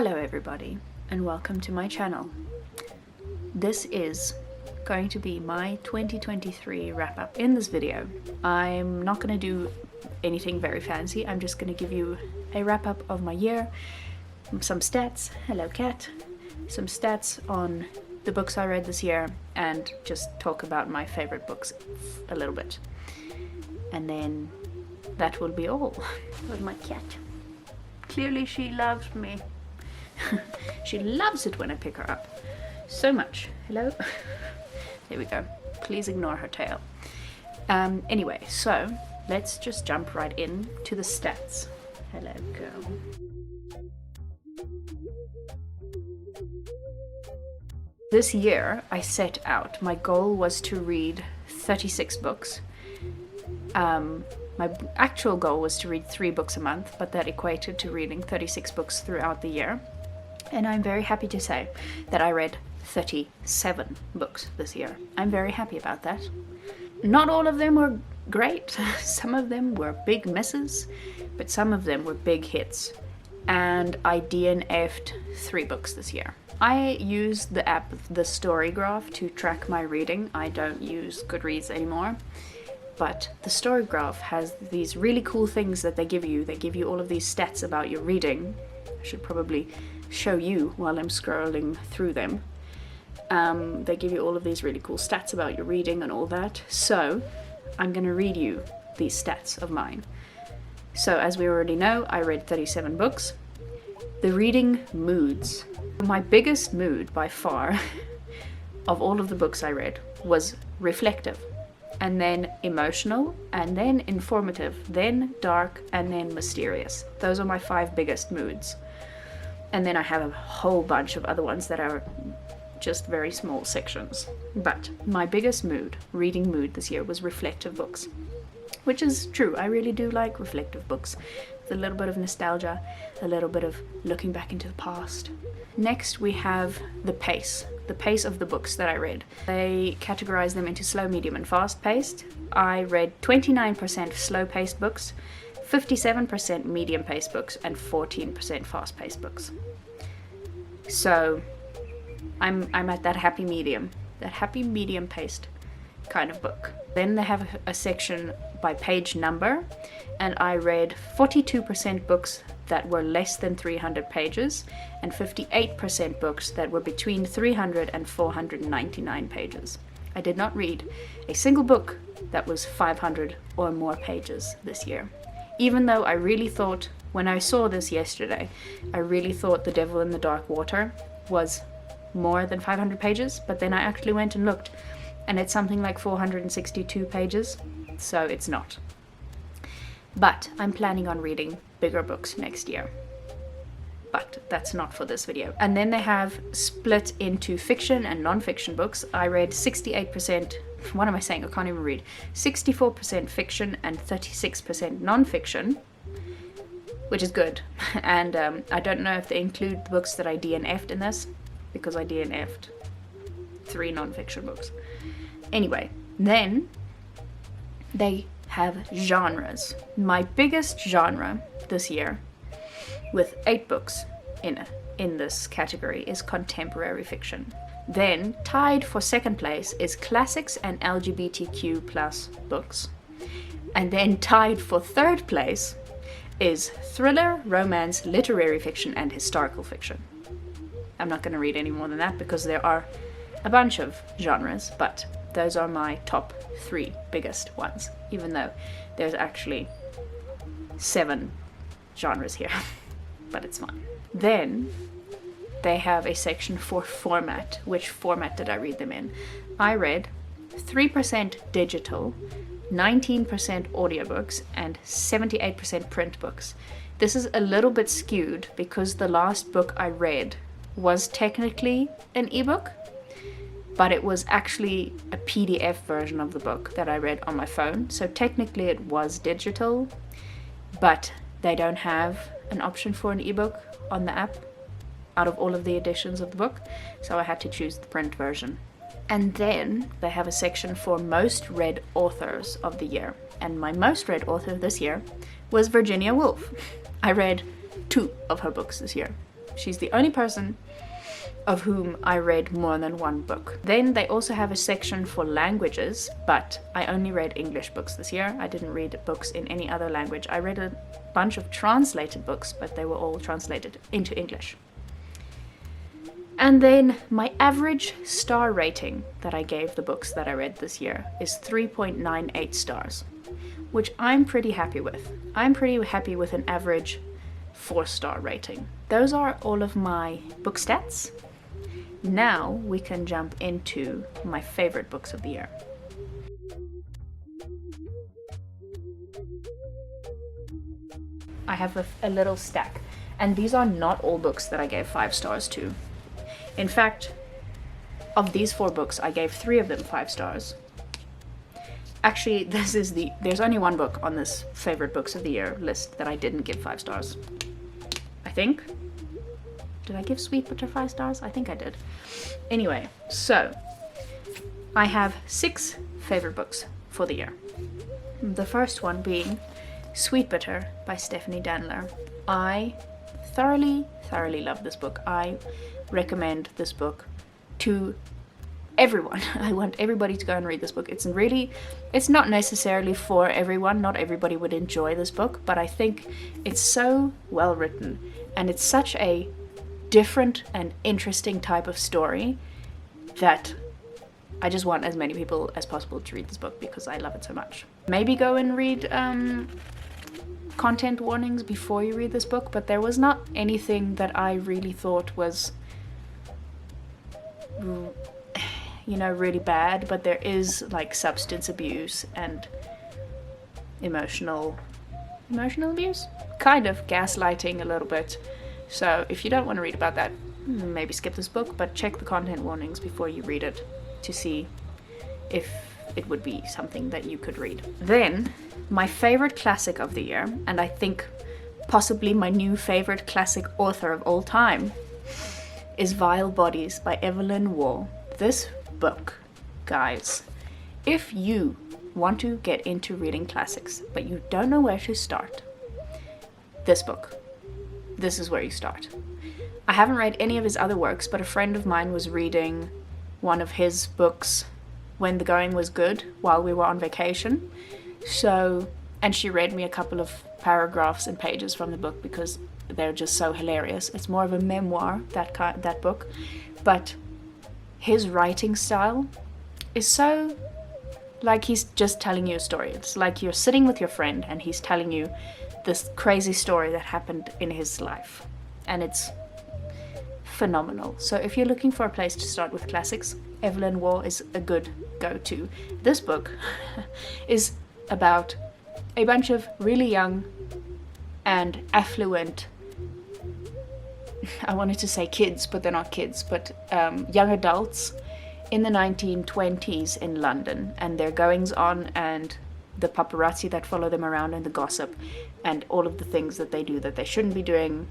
Hello everybody, and welcome to my channel. This is going to be my 2023 wrap-up. In this video, I'm not going to do anything very fancy. I'm just going to give you a wrap-up of my year, some stats, hello cat, some stats on the books I read this year, and just talk about my favorite books a little bit. And then that will be all with my cat. Clearly she loves me. She loves it when I pick her up. So much. Hello? There we go. Please ignore her tail. Anyway, so let's just jump right in to the stats. Hello, girl. This year I set out, my goal was to read 36 books. My actual goal was to read 3 books a month, but that equated to reading 36 books throughout the year. And I'm very happy to say that I read 37 books this year. I'm very happy about that. Not all of them were great. Some of them were big misses, but some of them were big hits. And I DNF'd 3 books this year. I use the app, the Storygraph, to track my reading. I don't use Goodreads anymore. But the Storygraph has these really cool things that they give you. They give you all of these stats about your reading. I should probably show you while I'm scrolling through them. They give you all of these really cool stats about your reading and all that. So I'm going to read you these stats of mine. So as we already know, I read 37 books. The reading moods. My biggest mood by far of all of the books I read was reflective, and then emotional, and then informative, then dark, and then mysterious. Those are my 5 biggest moods. And then I have a whole bunch of other ones that are just very small sections. But my biggest mood, reading mood this year, was reflective books. Which is true, I really do like reflective books. With a little bit of nostalgia, a little bit of looking back into the past. Next we have the pace of the books that I read. They categorize them into slow, medium, and fast-paced. I read 29% slow-paced books, 57% medium-paced books, and 14% fast-paced books. So I'm at that happy medium-paced kind of book. Then they have a section by page number, and I read 42% books that were less than 300 pages, and 58% books that were between 300 and 499 pages. I did not read a single book that was 500 or more pages this year. Even though I really thought, when I saw this yesterday, I really thought The Devil in the Dark Water was more than 500 pages, but then I actually went and looked, and it's something like 462 pages, so it's not. But I'm planning on reading bigger books next year. But that's not for this video. And then they have split into fiction and non-fiction books. I read 68%, what am I saying? I can't even read. 64% fiction and 36% non-fiction, which is good. And I don't know if they include the books that I DNF'd in this, because I DNF'd 3 non-fiction books. Anyway, then they have genres. My biggest genre this year, with 8 books in this category, is contemporary fiction. Then, tied for second place is classics and LGBTQ+ books. And then tied for third place is thriller, romance, literary fiction, and historical fiction. I'm not going to read any more than that because there are a bunch of genres, but those are my top 3 biggest ones, even though there's actually 7 genres here, but it's fine. Then they have a section for format. Which format did I read them in? I read 3% digital, 19% audiobooks, and 78% print books. This is a little bit skewed because the last book I read was technically an ebook, but it was actually a PDF version of the book that I read on my phone. So technically it was digital, but they don't have an option for an ebook on the app out of all of the editions of the book. So I had to choose the print version. And then they have a section for most read authors of the year. And my most read author this year was Virginia Woolf. I read 2 of her books this year. She's the only person of whom I read more than one book. Then they also have a section for languages, but I only read English books this year. I didn't read books in any other language. I read a bunch of translated books, but they were all translated into English. And then my average star rating that I gave the books that I read this year is 3.98 stars, which I'm pretty happy with. I'm pretty happy with an average 4-star rating. Those are all of my book stats. Now we can jump into my favorite books of the year. I have a little stack, and these are not all books that I gave 5 stars to. In fact, of these 4 books, I gave 3 of them 5 stars. Actually, there's only one book on this favorite books of the year list that I didn't give 5 stars. I think. Did I give Sweet Butter 5 stars? I think I did. Anyway, so I have 6 favorite books for the year. The first one being Sweet Butter by Stephanie Danler. I thoroughly love this book. I recommend this book to everyone. I want everybody to go and read this book. It's not necessarily for everyone. Not everybody would enjoy this book, but I think it's so well written, and it's such a different and interesting type of story that I just want as many people as possible to read this book because I love it so much. Maybe go and read content warnings before you read this book, but there was not anything that I really thought was, really bad, but there is like substance abuse and emotional abuse, kind of gaslighting a little bit. So if you don't want to read about that, maybe skip this book, but check the content warnings before you read it to see if it would be something that you could read. Then, my favorite classic of the year, and I think possibly my new favorite classic author of all time, is Vile Bodies by Evelyn Waugh. This book, guys, if you want to get into reading classics, but you don't know where to start, this is where you start. I haven't read any of his other works, but a friend of mine was reading one of his books when the going was good while we were on vacation. And she read me a couple of paragraphs and pages from the book because they're just so hilarious. It's more of a memoir, that book, but his writing style is so like he's just telling you a story. It's like you're sitting with your friend and he's telling you this crazy story that happened in his life, and it's phenomenal. So if you're looking for a place to start with classics, Evelyn Waugh is a good go-to. This book is about a bunch of really young and affluent, I wanted to say kids, but they're not kids, but young adults in the 1920s in London, and their goings on and the paparazzi that follow them around and the gossip and all of the things that they do that they shouldn't be doing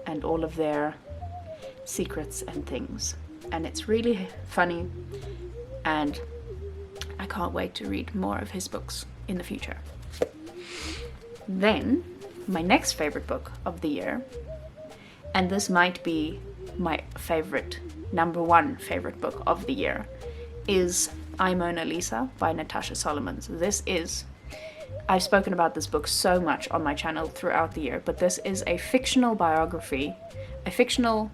and all of their secrets and things. And it's really funny, and I can't wait to read more of his books in the future. Then, my next favorite book of the year, and this might be my favorite, number 1 favorite book of the year, is I, Mona Lisa by Natasha Solomons. I've spoken about this book so much on my channel throughout the year, but this is a fictional biography, a fictional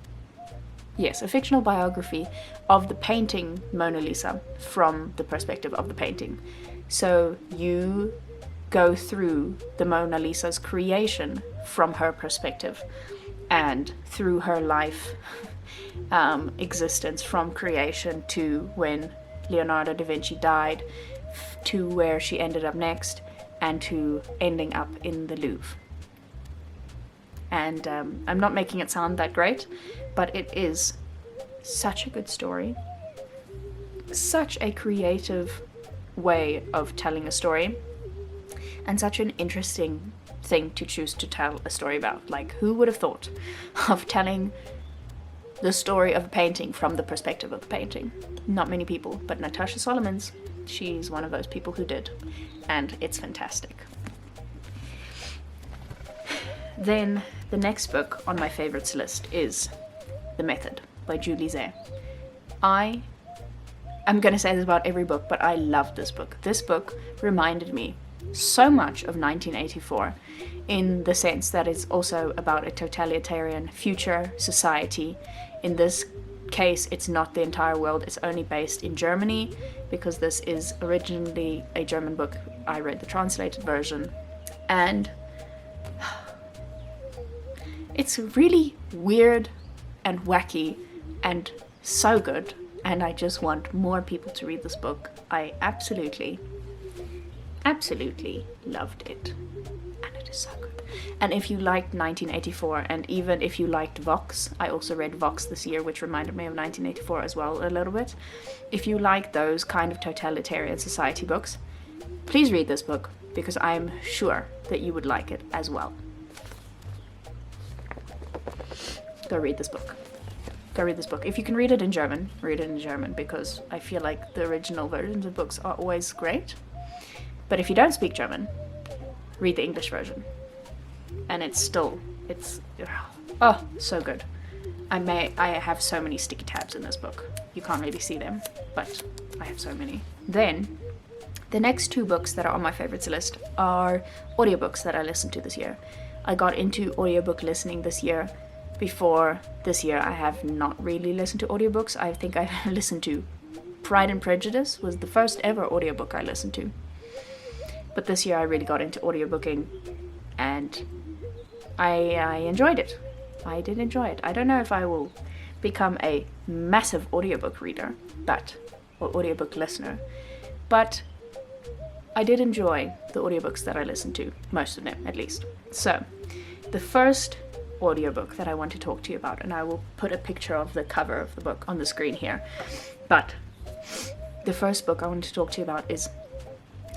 biography of the painting Mona Lisa from the perspective of the painting. So you go through the Mona Lisa's creation from her perspective and through her life existence from creation to when Leonardo da Vinci died, to where she ended up next, and to ending up in the Louvre. And I'm not making it sound that great, but it is such a good story, such a creative way of telling a story, and such an interesting thing to choose to tell a story about. Like, who would have thought of telling the story of a painting from the perspective of the painting? Not many people, but Natasha Solomons, she's one of those people who did, and it's fantastic. Then the next book on my favorites list is The Method by Julie Zeh. I'm going to say this about every book, but I loved this book. This book reminded me so much of 1984 in the sense that it's also about a totalitarian future society. In this case, it's not the entire world, it's only based in Germany, because this is originally a German book. I read the translated version, and it's really weird and wacky and so good, and I just want more people to read this book. I absolutely loved it, and it is so good. And if you liked 1984, and even if you liked Vox, I also read Vox this year, which reminded me of 1984 as well a little bit. If you like those kind of totalitarian society books, please read this book, because I'm sure that you would like it as well. Go read this book. Go read this book. If you can read it in German, read it in German, because I feel like the original versions of books are always great. But if you don't speak German, read the English version. And it's so good. I have so many sticky tabs in this book. You can't really see them, but I have so many. Then, the next two books that are on my favorites list are audiobooks that I listened to this year. I got into audiobook listening this year. Before this year, I have not really listened to audiobooks. I think I listened to Pride and Prejudice, was the first ever audiobook I listened to. But this year I really got into audiobooking, and I enjoyed it. I did enjoy it. I don't know if I will become a massive audiobook reader, or audiobook listener, but I did enjoy the audiobooks that I listened to, most of them at least. So, the first audiobook that I want to talk to you about, and I will put a picture of the cover of the book on the screen here, but the first book I want to talk to you about is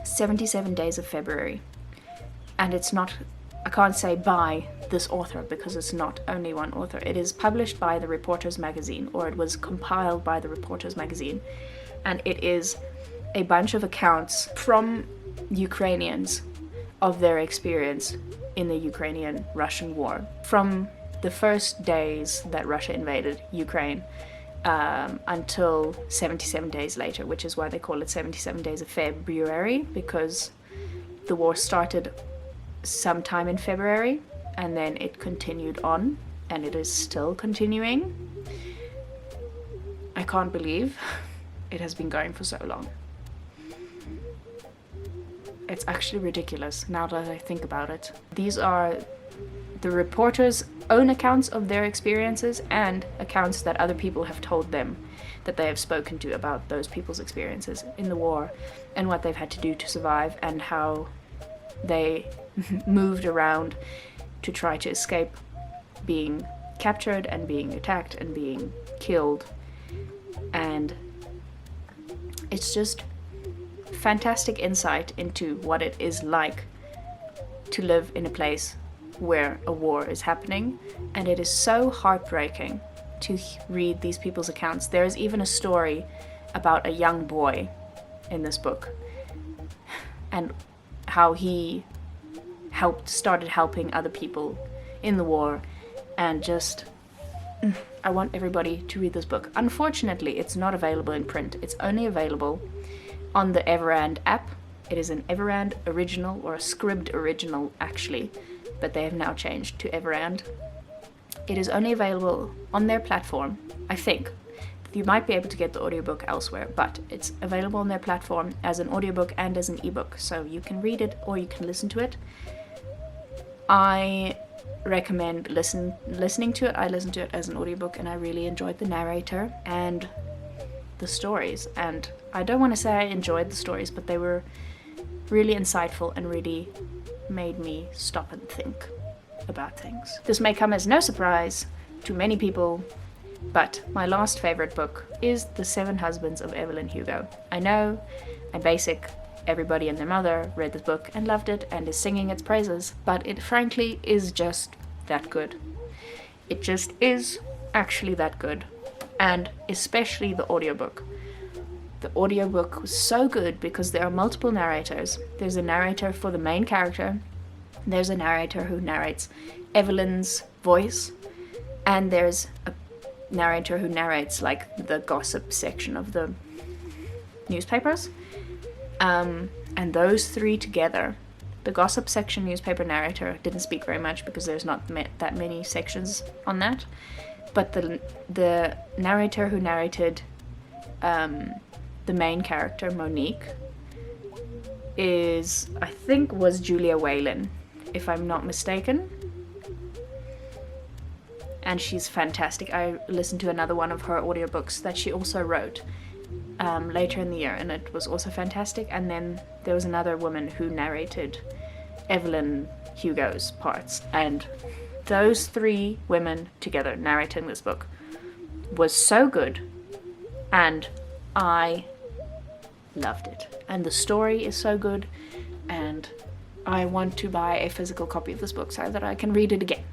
77 Days of February. And it's not, I can't say by this author, because it's not only one author. It is published by the Reporters magazine, or it was compiled by the Reporters magazine, and it is a bunch of accounts from Ukrainians of their experience in the Ukrainian-Russian war, from the first days that Russia invaded Ukraine until 77 days later, which is why they call it 77 Days of February, because the war started sometime in February, and then it continued on, and it is still continuing. I can't believe it has been going for so long. It's actually ridiculous now that I think about it. These are the reporters' own accounts of their experiences, and accounts that other people have told them, that they have spoken to about those people's experiences in the war, and what they've had to do to survive, and how they moved around to try to escape being captured and being attacked and being killed. And it's just fantastic insight into what it is like to live in a place where a war is happening, and it is so heartbreaking to read these people's accounts. There is even a story about a young boy in this book, and how he started helping other people in the war, and just I want everybody to read this book. Unfortunately, it's not available in print. It's only available on the Everand app. It is an Everand original, or a Scribd original actually, but they have now changed to Everand. It is only available on their platform, I think. You might be able to get the audiobook elsewhere, but it's available on their platform as an audiobook and as an ebook, so you can read it or you can listen to it. I recommend listening to it. I listened to it as an audiobook, and I really enjoyed the narrator and the stories. And I don't want to say I enjoyed the stories, but they were really insightful and really made me stop and think about things. This may come as no surprise to many people, but my last favorite book is The 7 Husbands of Evelyn Hugo. I know I'm basic. Everybody and their mother read this book and loved it and is singing its praises, but it frankly is just that good. It just is actually that good, and especially the audiobook. The audiobook was so good because there are multiple narrators. There's a narrator for the main character, there's a narrator who narrates Evelyn's voice, and there's narrator who narrates like the gossip section of the newspapers. And those three together, the gossip section newspaper narrator didn't speak very much because there's not that many sections on that. But the narrator who narrated the main character, Monique, was Julia Whalen, if I'm not mistaken. And she's fantastic. I listened to another one of her audiobooks that she also wrote later in the year, and it was also fantastic. And then there was another woman who narrated Evelyn Hugo's parts, and those three women together narrating this book was so good, and I loved it. And the story is so good, and I want to buy a physical copy of this book so that I can read it again.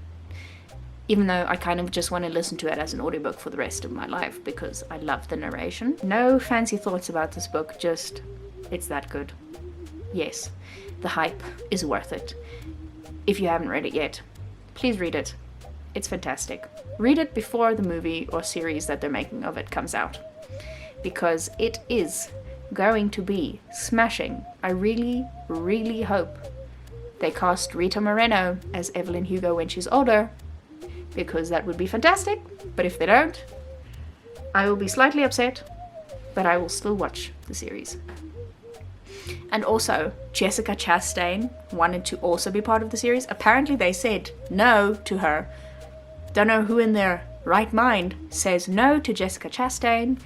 Even though I kind of just want to listen to it as an audiobook for the rest of my life because I love the narration. No fancy thoughts about this book, just it's that good. Yes, the hype is worth it. If you haven't read it yet, please read it. It's fantastic. Read it before the movie or series that they're making of it comes out, because it is going to be smashing. I really, really hope they cast Rita Moreno as Evelyn Hugo when she's older, because that would be fantastic. But if they don't, I will be slightly upset, but I will still watch the series. And also, Jessica Chastain wanted to also be part of the series. Apparently they said no to her. Don't know who in their right mind says no to Jessica Chastain,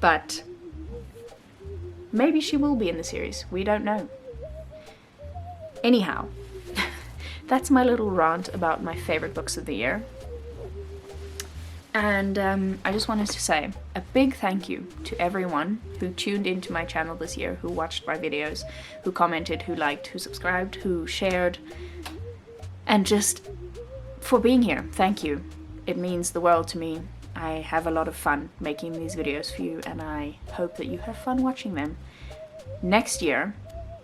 but maybe she will be in the series. We don't know. Anyhow, that's my little rant about my favorite books of the year. And I just wanted to say a big thank you to everyone who tuned into my channel this year, who watched my videos, who commented, who liked, who subscribed, who shared, and just for being here. Thank you. It means the world to me. I have a lot of fun making these videos for you, and I hope that you have fun watching them. Next year,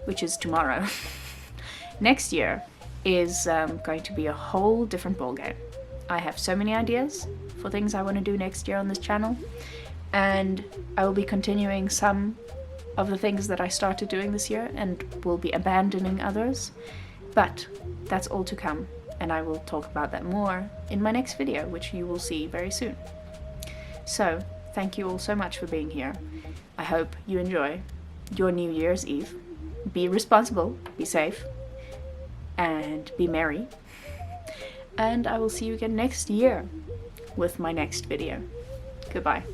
which is tomorrow, next year is going to be a whole different ballgame. I have so many ideas for things I want to do next year on this channel, and I will be continuing some of the things that I started doing this year and will be abandoning others, but that's all to come, and I will talk about that more in my next video, which you will see very soon. So thank you all so much for being here. I hope you enjoy your New Year's Eve. Be responsible, be safe, and be merry. And I will see you again next year with my next video. Goodbye.